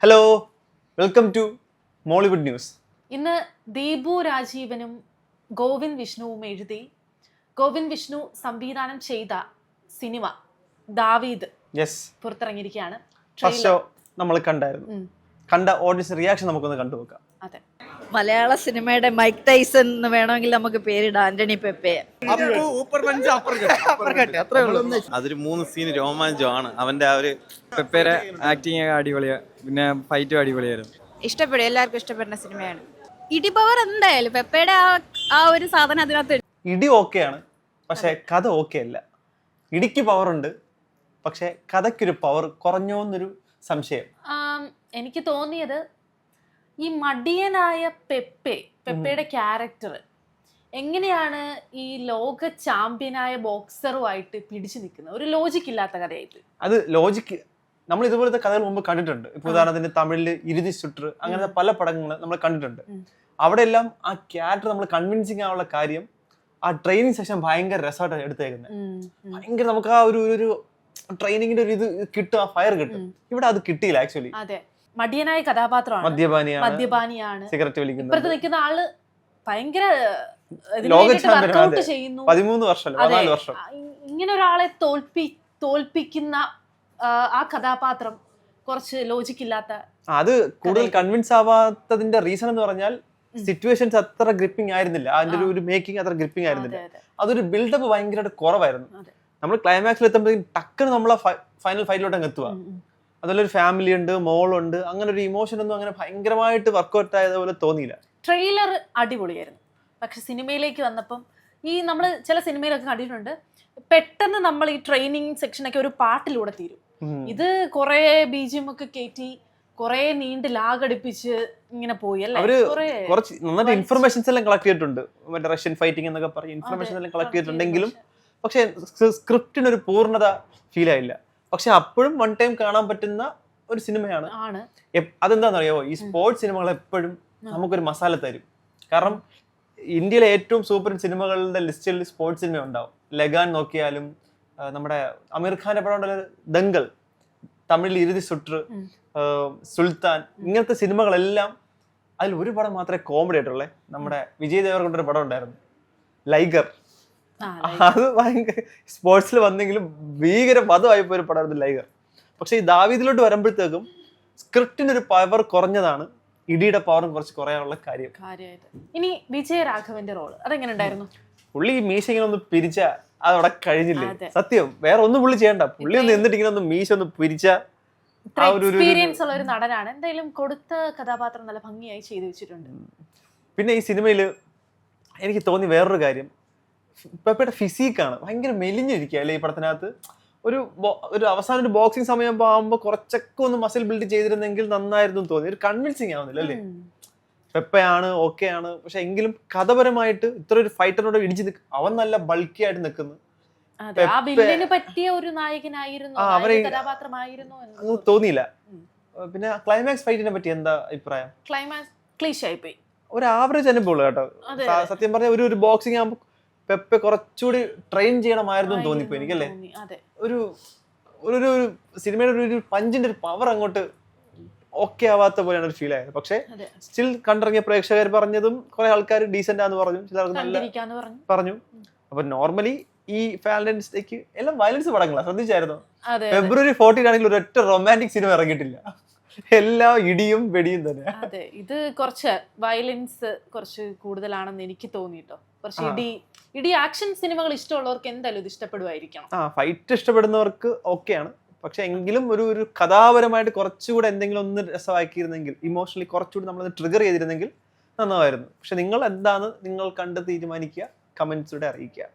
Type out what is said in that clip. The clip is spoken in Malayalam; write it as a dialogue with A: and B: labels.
A: Hello, welcome to Mollywood news.
B: ഇന്ന് ദീപു രാജീവനും ഗോവിന്ദ് വിഷ്ണുവും എഴുതി ഗോവിന്ദ് വിഷ്ണു സംവിധാനം ചെയ്ത സിനിമ ദാവീദ് പുറത്തിറങ്ങിയിരിക്കുകയാണ്.
A: ഫസ്റ്റ് ഷോ നമ്മൾ കണ്ടായിരുന്നു. കണ്ട ഓഡിയൻസ് റിയാക്ഷൻ നമുക്കൊന്ന് കണ്ടുനോക്കാം.
B: അതെ,
C: മലയാള സിനിമയുടെ മൈക്ക് ടൈസൺ എന്ന് വേണമെങ്കിൽ നമുക്ക് പേരിടാം, ആന്റണി പെപ്പെ.
D: അതൊരു 3 സീൻ രോമാഞ്ചമാണ്. അവന്റെ ആ ഒരു
E: പെപ്പയുടെ ആക്ടിങ് അടിപൊളിയാ, പിന്നെ ഫൈറ്റും അടിപൊളിയായിരുന്നു.
F: ഇഷ്ടപ്പെടും, എല്ലാവർക്കും ഇഷ്ടപ്പെടുന്ന സിനിമയാണ്. ഇടി പവർ എന്തായാലും പെപ്പയുടെ ആ ഒരു സാധനം അതിനകത്ത്.
A: ഇടി ഓക്കെയാണ്, പക്ഷെ കഥ ഓക്കെ അല്ല. ഇടിക്ക് പവർ ഉണ്ട്, പക്ഷെ കഥയ്ക്കൊരു പവർ കുറഞ്ഞോന്നൊരു സംശയം.
B: എനിക്ക് തോന്നിയത് ഈ മടിയനായ പെപ്പയുടെ ക്യാരക്ടർ എങ്ങനെയാണ് ഈ ലോക ചാമ്പ്യനായ ബോക്സറുമായിട്ട് പിടിച്ചു നിൽക്കുന്നത്. ഒരു ലോജിക്ക് ഇല്ലാത്ത കഥയായിട്ട്.
A: അത് ലോജിക്ക് നമ്മൾ ഇതുപോലത്തെ കഥകൾ മുമ്പ് കണ്ടിട്ടുണ്ട്. ഇപ്പൊ ഉദാഹരണത്തിന് തമിഴില് ഇരുതി ഷൂട്ടർ, അങ്ങനത്തെ പല പടങ്ങൾ നമ്മൾ കണ്ടിട്ടുണ്ട്. അവിടെ എല്ലാം ആ ക്യാരക്ടർ നമ്മൾ കൺവിൻസിങ് ആവുള്ള കാര്യം ആ ട്രെയിനിങ് സെഷൻ ഭയങ്കര രസമായിട്ട് എടുത്തേക്കുന്നത്. ഭയങ്കര നമുക്ക് ആ ഒരു ട്രെയിനിങ്ങിന്റെ ഒരു ഇത് കിട്ടും, ആ ഫയർ കിട്ടും. ഇവിടെ അത് കിട്ടിയില്ല ആക്ച്വലി.
B: അതെ, മടിയനായ കഥാപാത്രമാണ്, മദ്യപാനിയാണ്,
A: സിഗരറ്റ് വലിക്കുന്നത്.
B: ഇപ്പുറത്ത് നിൽക്കുന്ന ആള് ഭയങ്കര
A: ലോക ചാമ്പ്യൻ,
B: 13
A: വർഷം 14 വർഷം.
B: ഇങ്ങനെ ഒരാളെ തോൽപ്പിക്കുന്ന ആ കഥാപാത്രം കുറച്ച് ലോജിക്ക് ഇല്ലാത്ത.
A: അത് കൂടുതൽ കൺവിൻസ് ആവാത്തതിന്റെ റീസൺ എന്ന് പറഞ്ഞാൽ സിറ്റുവേഷൻസ് അത്ര ഗ്രിപ്പിംഗ് ആയിരുന്നില്ല. അതിന്റെ ഒരു മേക്കിംഗ് അത്ര ഗ്രിപ്പിംഗ് ആയിരുന്നില്ല. അതൊരു ബിൽഡപ്പ് ഭയങ്കരമായിട്ട് കുറവായിരുന്നു. നമ്മൾ ക്ലൈമാക്സിൽ എത്തുമ്പോഴത്തേക്കും ടക്കന് നമ്മളെ ഫൈനൽ ഫൈറ്റിലോട്ട് അങ്ങ് എത്തുക. അതുപോലെ ഒരു ഫാമിലി ഉണ്ട്, മോളുണ്ട്, അങ്ങനെ ഒരു ഇമോഷൻ ഒന്നും അങ്ങനെ ഭയങ്കരമായിട്ട് വർക്ക്ഔട്ട് ആയതുപോലെ തോന്നിയില്ല.
B: ട്രെയിലർ അടിപൊളിയായിരുന്നു, പക്ഷെ സിനിമയിലേക്ക് വന്നപ്പം ഈ നമ്മൾ ചില സിനിമയിലൊക്കെ കണ്ടിട്ടുണ്ട്, പെട്ടെന്ന് നമ്മൾ ഈ ട്രെയിനിങ് സെക്ഷനൊക്കെ ഒരു പാട്ടിലൂടെ തീരും. ഇത് കുറെ ബീജിയം ഒക്കെ കയറ്റി കുറെ നീണ്ട് ലാഗടിപ്പിച്ച് ഇങ്ങനെ പോയി അല്ലേ.
A: അവര് കുറച്ച് നന്നായിട്ട് ഇൻഫർമേഷൻസ് എല്ലാം കളക്ട് ചെയ്തിട്ടുണ്ട്. മറ്റേ റഷ്യൻ ഫൈറ്റിംഗ് എന്നൊക്കെ പറയും, ഇൻഫർമേഷൻ എല്ലാം കളക്ട് ചെയ്തിട്ടുണ്ടെങ്കിലും പക്ഷെ സ്ക്രിപ്റ്റിന് ഒരു പൂർണ്ണത ഫീൽ ആയില്ല. പക്ഷെ അപ്പോഴും വൺ ടൈം കാണാൻ പറ്റുന്ന ഒരു സിനിമയാണ്. അതെന്താണെന്ന് അറിയാമോ, ഈ സ്പോർട്സ് സിനിമകൾ എപ്പോഴും നമുക്കൊരു മസാല തരും. കാരണം ഇന്ത്യയിലെ ഏറ്റവും സൂപ്പർ സിനിമകളുടെ ലിസ്റ്റിൽ സ്പോർട്സ് സിനിമ ഉണ്ടാവും. ലഗാൻ നോക്കിയാലും, നമ്മുടെ അമീർ ഖാന്റെ പടമുള്ള ദംഗൽ, തമിഴിൽ ഇരുതി ഷൂട്ടർ, സുൽത്താൻ, ഇങ്ങനത്തെ സിനിമകളെല്ലാം. അതിൽ ഒരു പടം മാത്രമേ കോമഡി ആയിട്ടുള്ളേ. നമ്മുടെ വിജയ് ദേവരകൊണ്ട ഒരു പടം ഉണ്ടായിരുന്നു, ലൈഗർ. അത് ഭയങ്കര സ്പോർട്സിൽ വന്നെങ്കിലും ഭീകര മതമായിപ്പോ ഒരു പടമായിരുന്നു ലൈഗർ. പക്ഷെ ഈ ദാവീദിലോട്ട് വരുമ്പോഴത്തേക്കും സ്ക്രിപ്റ്റിനൊരു പവർ കുറഞ്ഞതാണ്, ഇടിയുടെ പവറും കുറച്ച് കുറയാനുള്ള കാര്യം.
B: ഇനി വിജയരാഘവന്റെ റോള് അതെങ്ങനെ ഉണ്ടായിരുന്നു?
A: പുള്ളി മീശ ഇങ്ങനെ ഒന്ന് പിരിച്ച അതവിടെ കഴിഞ്ഞില്ലേ. സത്യം, വേറെ ഒന്നും പുള്ളി ചെയ്യണ്ട. പുള്ളി ഒന്ന് എന്നിട്ട് ഇങ്ങനെ ഒന്ന് മീശ ഒന്ന് പിരിച്ച
B: എക്സ്പീരിയൻസ് ഉള്ള ഒരു നടനാണ്. എന്തായാലും കൊടുത്ത കഥാപാത്രം നല്ല ഭംഗിയായി ചെയ്തു വെച്ചിട്ടുണ്ട്.
A: പിന്നെ ഈ സിനിമയില് എനിക്ക് തോന്നി വേറൊരു കാര്യം, പെപ്പയുടെ ഫിസിക്കാണ് ഭയങ്കര മെലിഞ്ഞിരിക്കുക അല്ലേ ഈ പടത്തിനകത്ത്. ഒരു അവസാനം ഒരു ബോക്സിംഗ് സമയം ആകുമ്പോൾ കുറച്ചൊക്കെ ഒന്ന് മസിൽ ബിൽഡ് ചെയ്തിരുന്നെങ്കിൽ നന്നായിരുന്നു തോന്നി. ഒരു കൺവിൻസിങ് ആവുന്നില്ല അല്ലേ. പെപ്പയാണ്, ഓക്കെ ആണ്, പക്ഷെ എങ്കിലും കഥപരമായിട്ട് ഇത്ര ഒരു ഫൈറ്ററിനോട് ഇടിച്ച് അവൻ നല്ല ബൾക്കി ആയിട്ട് നിൽക്കുന്നു.
B: പറ്റിയ ഒരു നായകനായിരുന്നു,
A: തോന്നിയില്ല. പിന്നെ ക്ലൈമാക്സ് ഫൈറ്റിനെ പറ്റി എന്താ അഭിപ്രായം?
B: ക്ലൈമാക്സ് ക്ലീഷ് ആയി പോയി, ഒരു
A: ആവറേജ് അനുഭവമുള്ളൂ കേട്ടോ. സത്യം പറഞ്ഞ ഒരു ബോക്സിംഗ് ആകുമ്പോൾ പെപ്പെ കുറച്ചുകൂടി ട്രെയിൻ ചെയ്യണമായിരുന്നു തോന്നിപ്പോ എനിക്കല്ലേ. ഒരു ഒരു സിനിമയുടെ ഒരു പഞ്ചിന്റെ ഒരു പവർ അങ്ങോട്ട് ഓക്കെ ആവാത്ത പോലെയാണ് ഒരു ഫീൽ ആയത്. പക്ഷെ സ്റ്റിൽ കണ്ടിറങ്ങിയ പ്രേക്ഷകർ പറഞ്ഞതും കുറെ ആൾക്കാർ ഡീസന്റ് ആന്ന് പറഞ്ഞു, ചിലർക്ക് നല്ല പറഞ്ഞു. അപ്പൊ നോർമലി ഈ വാലന്റൈൻസ് ഡേക്ക് എല്ലാം വയലൻസ് പടങ്ങളാണ്. ശ്രദ്ധിച്ചായിരുന്നു? ഫെബ്രുവരി 14 ആണെങ്കിൽ ഒരൊറ്റ റൊമാൻറ്റിക് സിനിമ ഇറങ്ങിയിട്ടില്ല, എല്ലാം ഇടിയും വെടിയും തന്നെ.
B: അതെ, ഇത് കുറച്ച് വയലൻസ് കുറച്ച് കൂടുതലാണെന്ന് എനിക്ക് തോന്നിട്ടോ. കുറച്ച് ഇടി ആക്ഷൻ സിനിമകൾ ഇഷ്ടമുള്ളവർക്ക് എന്തായാലും ഇത് ഇഷ്ടപ്പെടുമായിരിക്കണം.
A: ഫൈറ്റ് ഇഷ്ടപ്പെടുന്നവർക്ക് ഓക്കെയാണ്. പക്ഷെ എങ്കിലും ഒരു കഥാപരമായിട്ട് കുറച്ചുകൂടെ എന്തെങ്കിലും ഒന്ന് രസമാക്കിയിരുന്നെങ്കിൽ, ഇമോഷണലി കുറച്ചുകൂടി നമ്മളത് ട്രിഗർ ചെയ്തിരുന്നെങ്കിൽ നന്നായിരുന്നു. പക്ഷെ നിങ്ങൾ എന്താണ് നിങ്ങൾ കണ്ട് തീരുമാനിക്കുക, കമന്റ്സിലൂടെ അറിയിക്കുക.